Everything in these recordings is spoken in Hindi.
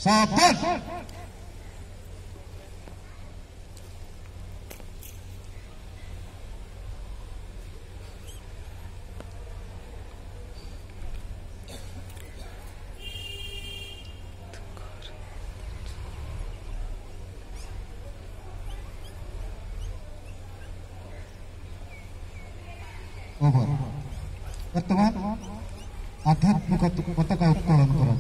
सावधान। ओवर बर्तमान आध्यात्मिक पताका उत्तोलन करा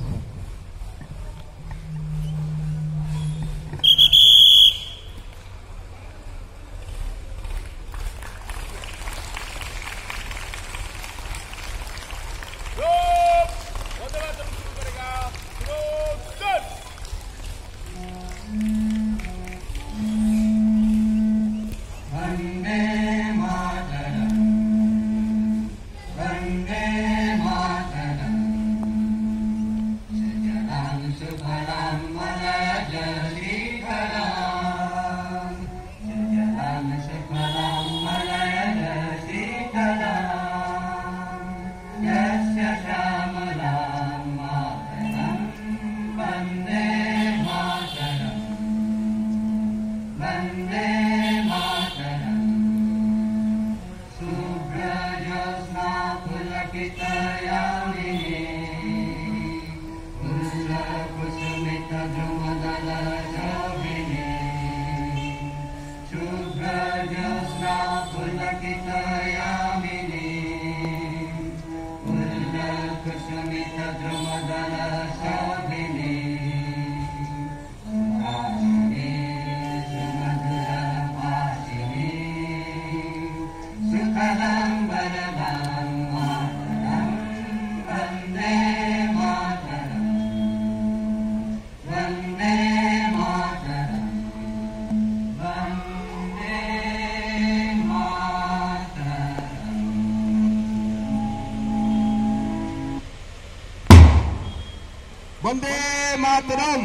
वंदे मातरम,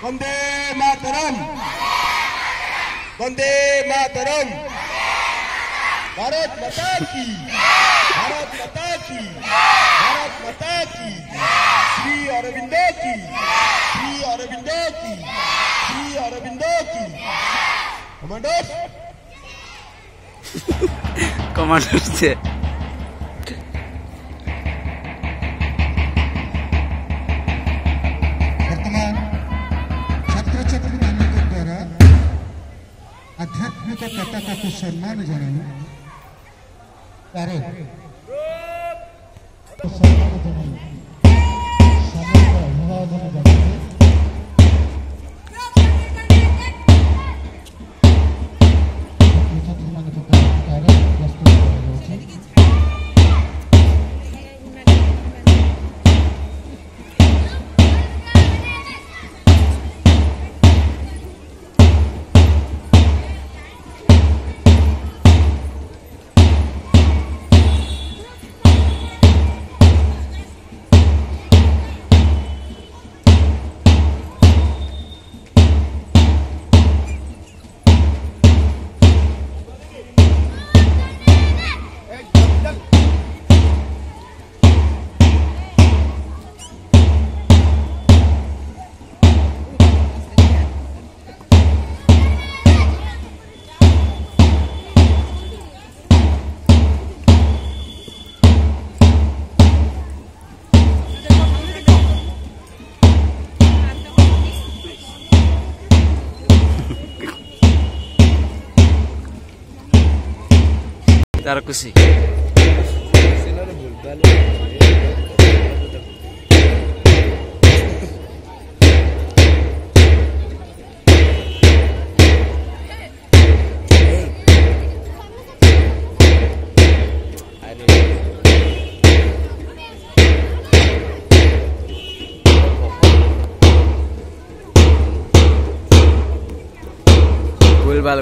वंदे मातरम, वंदे मातरम। भारत माता की, भारत माता की, भारत माता की। श्री अरविंदो की, श्री अरविंदो की, श्री अरविंदो की। कमांडर कमांडर से आध्यात्मिक पताका को सम्मान जनाई तार सम्मान जनाई समग्र अभिवादन जनाई छात्र मान प्रस्तुत कर तार खुशी गोल बाल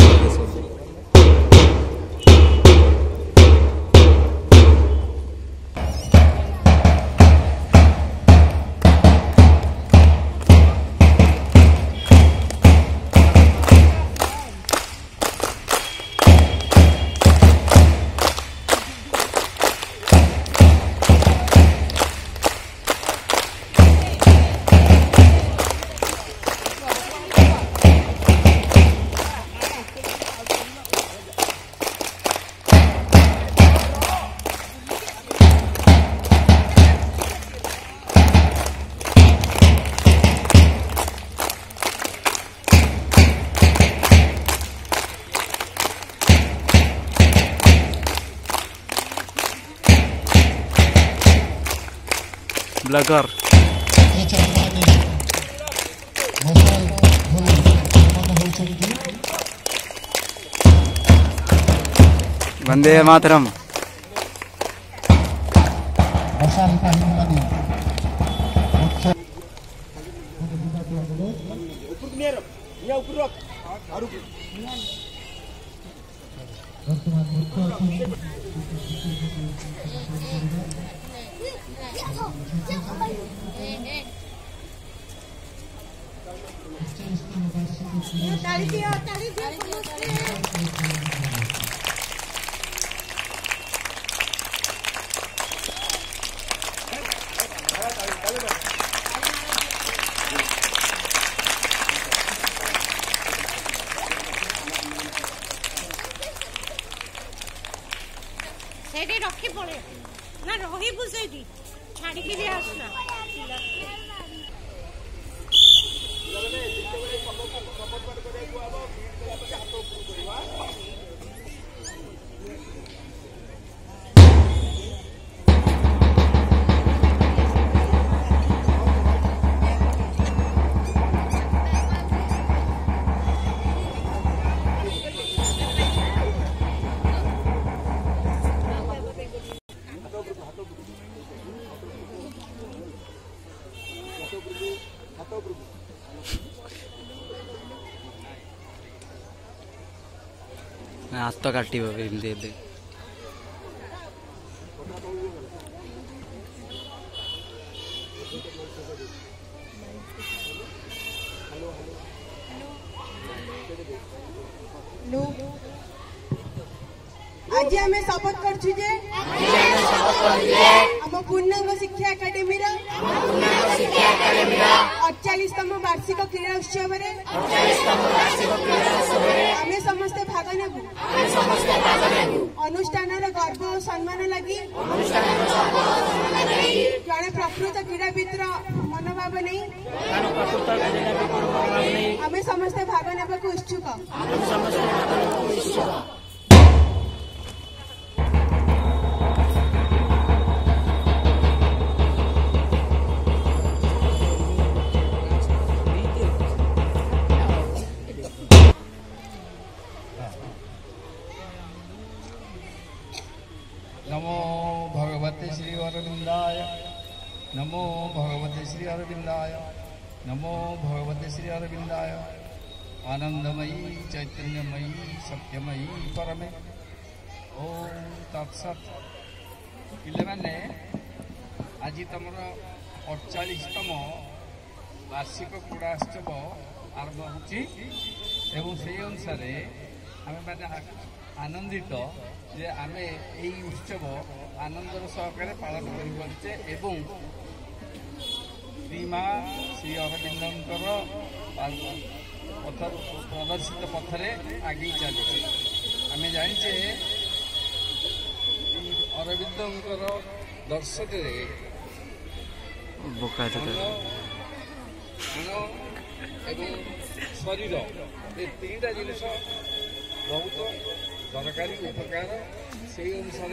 ब्लॉगर वंदे मातरम सेठी रखी पड़े ना रहीबु सेठी छाड़िकी भी आसना हाथ तो काटी एमती आज आम शपथ कर पूर्णांग शिक्षा एकाडेमी 48तम वार्षिक क्रीड़ा उत्सव आम समस्ते भाग नेबू अनुष्ठान गर्व और सम्मान लगी जड़े प्रकृत क्रीड़ाविद मनोभाव नहीं आम समस्ते भाग नेबा इच्छुक नमो भगवते श्री अरविंदाय नमो भगवते श्री अरविंदाय नमो भगवते श्री अरविंदाय आनंदमयी चैतन्यमयी सत्यमयी परमे ओम तत्सत पिले माने आज तुम 48तम वार्षिक क्रीड़ोत्सव आरंभ होनुसार आम मैंने आनंदित जे आम यही उत्सव आनंदर सहकार पालन करते एवं श्री माँ श्री अरविंदर प्रदर्शित पथरे आगे चलते आम जाचे अरविंदर दर्शन शरीर ये तीनटा जिनिस बहुत दरकारी उपकार से अनुसार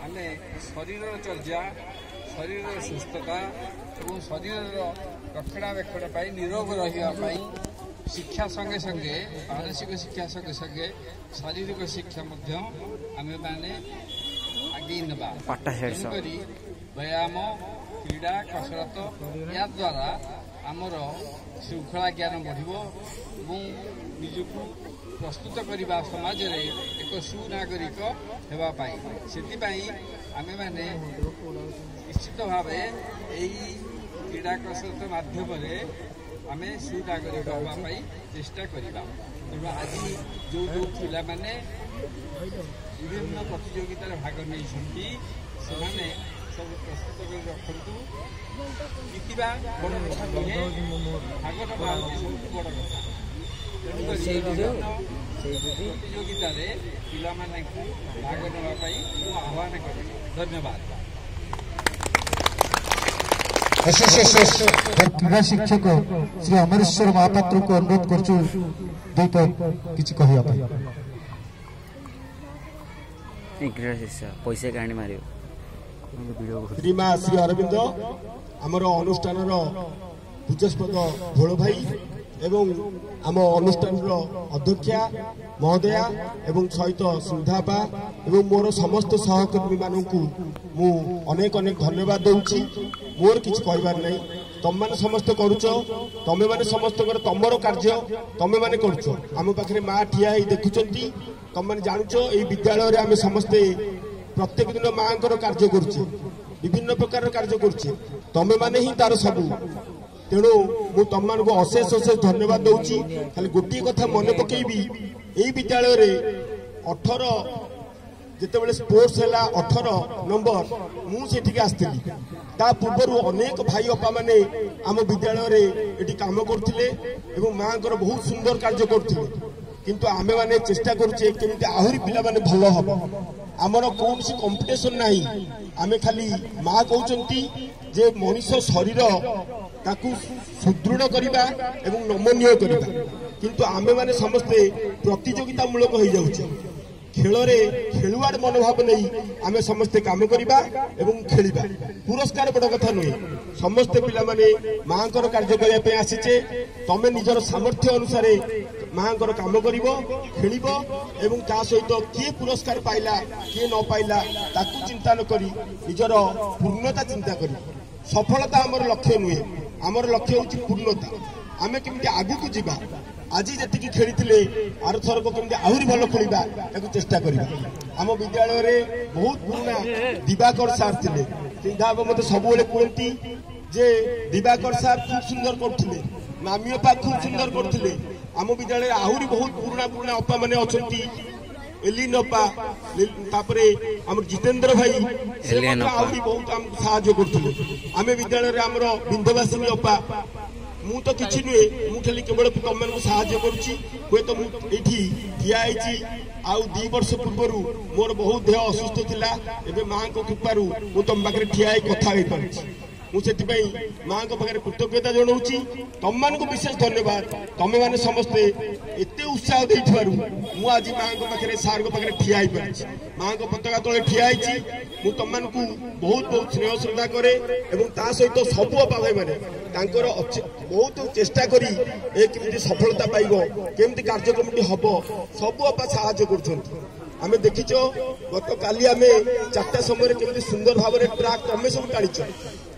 आम शरीर चर्या शरीर सुस्थता और शरीर रक्षणाबेक्षण निरोग रही शिक्षा संगे संगे मानसिक शिक्षा संगे संगे शारीरिक शिक्षा आम मैंने आगे नवा व्यायाम क्रीड़ा कसरत या द्वारा आमर श्रृंखला ज्ञान बढ़ो निजक प्रस्तुत करने समाज रे एक सुनागरिक होगापाई से आम मैंने निश्चित भाव क्रीड़ा कसरत माध्यम आम सुनागरिक होगापाई चेष्टा करवा तेणु आज जो जो पिला माने विभिन्न प्रतियोगितार भाग नहीं से सब प्रस्तुत कर रखु जीतवा बड़ कथा नुहे भाग नवा सब बड़ कथा प्रतियोगित पिला भाग नापी आह्वान कर धन्यवाद। क्रीड़ा शिक्षक श्री अमरेश्वर महापात्र को अनुरोध करछु किछि कहिया क्रीड़ा शिक्षा पैसा कहानी मारियो श्रीमा श्री अरविंद आमर अनुष्ठान पूजस्पद भोल भाई एवं आम अनुष्ठान अध्यक्षा महोदया एवं सहित सुधापा एवं मोर समस्त सहकर्मी मानू मु अनेक अनेक धन्यवाद दूची। मोर किछ कहबार नहीं, तुम मैंने समस्त करुच, तमे मैंने समस्त तमर कार्य तमे मैंने करुच। आम पाखे माँ ठिया देखुंती, तुम मैंने जानुच ये विद्यालय आम समस्ते प्रत्येक दिन माँ कार्य करुचे, विभिन्न प्रकार कार्य करुचे, तमे मैंने ही तार सबू। तेणु मु तुम मान अशेष अशेष धन्यवाद दूची। खाली गोटे कथा मन पकेबी, यही विद्यालय रे 18 जितेबाला स्पोर्ट्स है 18 नंबर मुझे आसती। ता पूर्व अनेक भाई अपा माने आम विद्यालय रे एटी काम करथिले एवं माँ बहुत सुंदर कार्य करथिले, किंतु आमे माने चेष्टा करूचे केमिति आहुरी पिला माने भलो हबो। आमर कौन सी कंपटीशन नहीं, आमे खाली माँ कहउचंती जे मनुष्य शरीर ताकू सुदृढ़ करिबा एवं नमनीय करिबा, किंतु आमे माने समस्ते प्रतियोगिता मूलक हो जाउचे। खेल रे खेलुआड़ मनोभाव नहीं आमे समस्ते काम करिबा एवं खेलिबा। पुरस्कार बड़ कथा नुहे, समस्ते पिला माने माँ कार्य करने पे आसीचे। तमे निजर सामर्थ्य अनुसार माँ काम करिबो, खेलिबो एवं ता सहित किए पुरस्कार पाइला किए न पाइला ताकू चिंता न करी निजर पूर्णता चिंता करी। सफलता आमर लक्ष्य नुहे, आमर लक्ष्य होची पूर्णता। आमे केमति आगु को जिबा, आज जी खेली आर थरक केमति आहुरी भल खेलिबा ताकू चेष्टा करिबा। आम विद्यालय रे बहुत पुराना दिवाकर सार थिले, सिद्धाब मते सब बेले कहती जे दिवाकर सार खूब सुंदर करथिले, मामी अपा खूब सुंदर करथिले। आम विद्यालय आहुरी बहुत पुराना पुराना अपा माने अछंती, एलिन अपा तापरे हमर जितेंद्र भाई से आहुरी बहुत हमको सहायता करथिले। आमे विद्यालय रे हमर बिंदवासिनी अपा मु तो किछि नुहे, मु खाली केवल तुम मान साहाय्य करुच्ची। हुए तो मुझे ठिया आउ 2 वर्ष पूर्व मोर बहुत देह असुस्थ थिला, एबे माँ को कृपारू मु तुम पाखे ठिया कथा हो पार्टी। मुझे माँ को पाखे कृतज्ञता जनाऊँगी। तुम मान को विशेष धन्यवाद, तमें मैंने समस्ते एत उत्साह दे मु आज माँ को पाखे सार को पाखे ठिया पार्टी। माँ को पताका तले ठिया मु तुम मान को बहुत बहुत स्नेह श्रद्धा करे एवं ता सहित सबू अपा भाई मैंने बहुत चेष्टा करी केमती सफलता पाइब, केमती कार्यक्रम हम सबू अपा साहाय्य कर। आमे देखिच गत काली आमे 4टा समय केमती सुंदर भाव में ट्राक तमें सब टाणीच।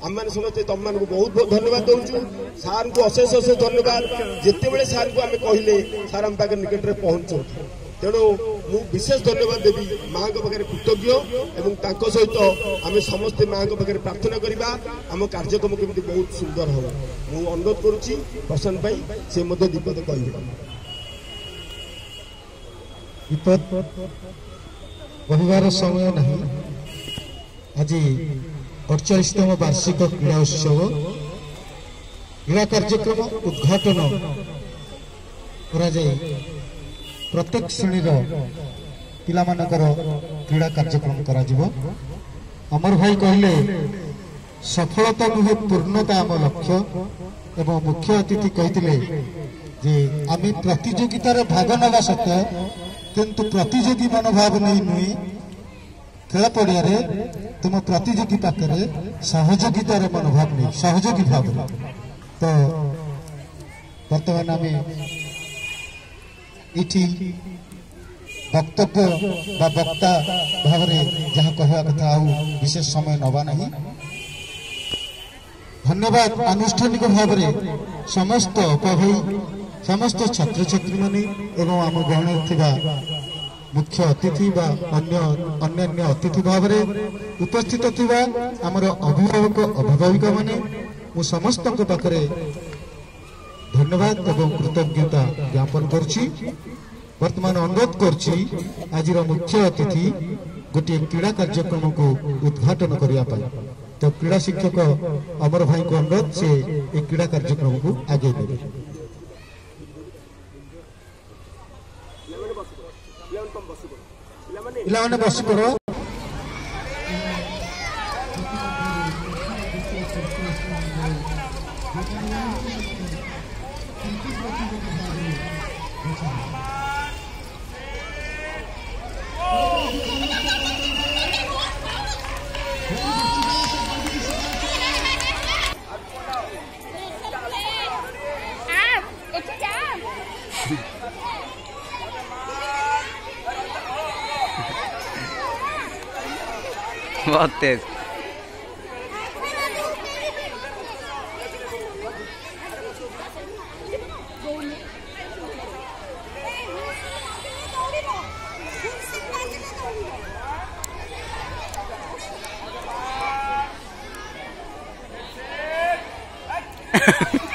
आम मैंने समझते तुम मान को बहुत बहुत धन्यवाद दूचु। सार को अशेष अशेष धन्यवाद। जितेबले सार को आमे कहले सार आम पाखे निकट में पहुंचो, तेणु मु विशेष धन्यवाद देवी माँ को पाखे कृतज्ञ एवं तांको सहित आमे समस्ते माँ को पाखे प्रार्थना करिबा आम कार्यक्रम केमती बहुत सुंदर हो। मु अनुरोध करुच्ची प्रशांत भाई से मध्य दीपद कहिबे। विपद कहबार समय नहीं। आज 48तम वार्षिक क्रीड़ा उत्सव क्रीड़ा कार्यक्रम उद्घाटन करा जाए। प्रत्येक श्रेणी पिला मानकर क्रीड़ा कार्यक्रम करा जिवो। अमर भाई कहले सफलता नुहे पूर्णता आम लक्ष्य एवं मुख्य अतिथि कहते जे आम प्रतियोगितार भाग नवा सत्य किंतु प्रतियोगी मनोभाव नहीं नुहे। खेल पड़िया तुम प्रतियोगी पाखे सहयोगितार मनोभाव नहीं, सहयोगी भाव। तो बर्तमान आम इठी वक्तव्य बा वक्ता भाव जहाँ कहवा कथा आउ विशेष समय नवा नहीं। धन्यवाद आनुष्ठानिक भाव समस्त उपभाई समस्त छात्र छात्री माने एवं आम गहण थिबा मुख्य अतिथि बा अन्य अतिथि भाव उपस्थित थिबा आमर अभिभावक अभिभाविका माने मु समस्त पाखरे धन्यवाद एवं कृतज्ञता ज्ञापन करछि। वर्तमान अनुरोध करछि आज मुख्य अतिथि गोटे क्रीड़ा कार्यक्रम को उद्घाटन करिया पाई। तो क्रीड़ा शिक्षक अमर भाई को अनुरोध से एक क्रीड़ा कार्यक्रम को आगे देवे। पिलाने बस पड़ो। बहुत तेज। Ha ha ha.